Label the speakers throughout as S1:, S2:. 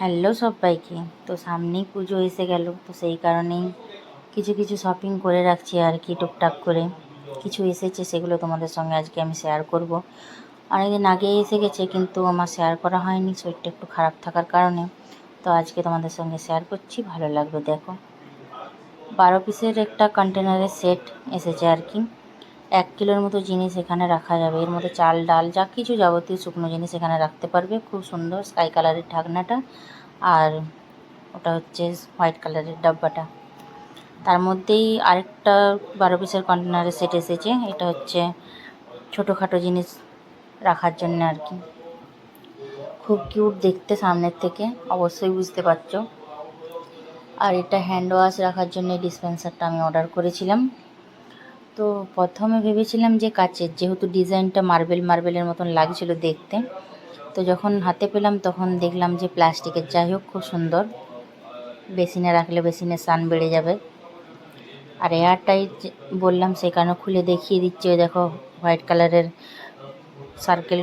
S1: Hello সবাইকে। তো সামনেই পুজো এসে গেল, তো সেই কারণেই কিছু কিছু শপিং করে রাখছি আর কি, টুকটাক করে কিছু এসেছে, সেগুলো তোমাদের সঙ্গে আজকে আমি শেয়ার করব। অনেকদিন আগে এসে গেছে কিন্তু আমার শেয়ার করা হয়নি শরীরটা একটু খারাপ থাকার কারণে। তো আজকে তোমাদের সঙ্গে শেয়ার করছি, ভালো লাগবে। দেখো, 12 পিসের একটা কন্টেনারের সেট এসেছে আর কি। 1 কিলোর মতো জিনিস এখানে রাখা যাবে। এর মধ্যে চাল ডাল যা কিছু যাবতীয় শুকনো জিনিস এখানে রাখতে পারবে। খুব সুন্দর স্কাই কালারের ঢাকনাটা, আর ওটা হচ্ছে হোয়াইট কালারের ডাব্বাটা। তার মধ্যেই আরেকটা 12 পিসের কন্টেনারের সেট এসেছে। এটা হচ্ছে ছোটোখাটো জিনিস রাখার জন্য আর কি। খুব কিউট দেখতে সামনের থেকে, অবশ্যই বুঝতে পারছো। আর এটা হ্যান্ড ওয়াশ রাখার জন্য ডিসপেন্সারটা আমি অর্ডার করেছিলাম। তো প্রথমে ভেবেছিলাম যে কাচের, যেহেতু ডিজাইনটা মার্বেলের মতন লাগছিল দেখতে। তো যখন হাতে পেলাম তখন দেখলাম যে প্লাস্টিকের। যাই হোক, খুব সুন্দর। বেসিনে রাখলে বেসিনের সান বেড়ে যাবে। আর এয়ার টাইট বললাম, সেই কারণে খুলে দেখিয়ে দিচ্ছি। ওই দেখো, হোয়াইট কালারের সার্কেল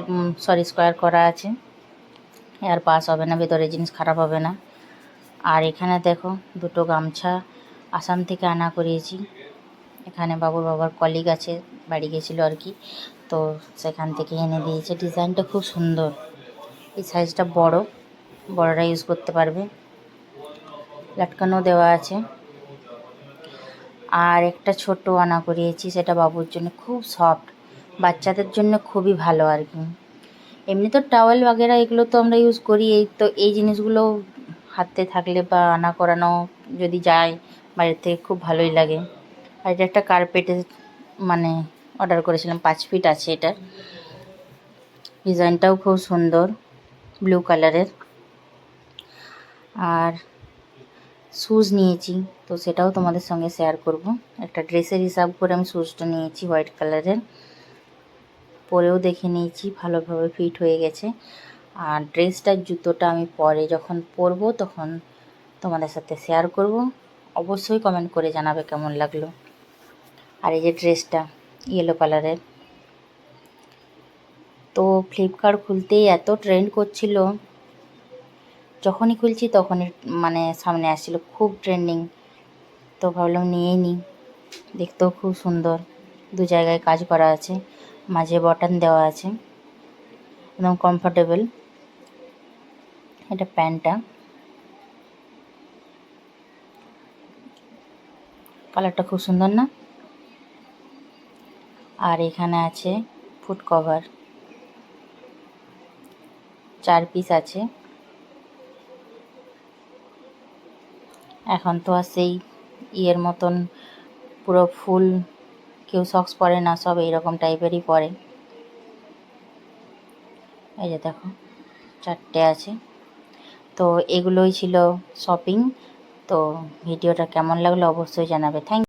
S1: স্কোয়ার করা আছে। এয়ার পাস হবে না, ভেতরে জিনিস খারাপ হবে না। আর এখানে দেখো, দুটো গামছা আসাম থেকে আনা করিয়েছি। এখানে বাবার কলিগ আছে, বাড়ি গেছিলো আর কি, তো সেখান থেকে এনে দিয়েছে। ডিজাইনটা খুব সুন্দর। এই সাইজটা বড়রা ইউজ করতে পারবে। লাটকানো দেওয়া আছে। আর একটা ছোট আনা করিয়েছি, সেটা বাবুর জন্য, খুব সফট, বাচ্চাদের জন্য খুবই ভালো আর কি। এমনি তো টাওয়েল বাগেরা এগুলো তো আমরা ইউজ করি, এই জিনিসগুলো হাতে থাকলে বা আনা করানো যদি যায় বাইরের থেকে, খুব ভালোই লাগে। আর এটা একটা কার্পেটের অর্ডার করেছিলাম, 5 ফিট আছে এটা। ডিজাইনটাও খুব সুন্দর, ব্লু কালারের। আর শ্যুজ নিয়েছি, তো সেটাও তোমাদের সঙ্গে শেয়ার করব। একটা ড্রেসের হিসাব করে আমি শ্যুজটা নিয়েছি, হোয়াইট কালারের। পরেও দেখে নিয়েছি, ভালোভাবে ফিট হয়ে গেছে। আর ড্রেসটার জুতোটা আমি পরে যখন পরবো তখন তোমাদের সাথে শেয়ার করব। অবশ্যই কমেন্ট করে জানাবে কেমন লাগলো। আর এই যে ড্রেসটা ইয়েলো কালারের, তো ফ্লিপকার্ট খুলতেই এত ট্রেন্ড করছিল, যখনই খুলছি তখনই সামনে আসছিল, খুব ট্রেন্ডিং। তো ভাবলাম নিয়েই নিই। দেখতেও খুব সুন্দর, 2 জায়গায় কাজ করা আছে, মাঝে বটন দেওয়া আছে, একদম কমফোর্টেবল। এটা প্যান্টটা, কালারটা খুব সুন্দর না? আর এখানে আছে ফুট কভার, 4 পিস আছে। এখন তো আর সেই ইয়ের মতন পুরো ফুল কেউ সক্স পরে না, সব এইরকম টাইপেরই পরে। এই যে দেখো, 4টে আছে। তো এগুলোই ছিল শপিং। তো ভিডিওটা কেমন লাগলো অবশ্যই জানাবে। থ্যাংক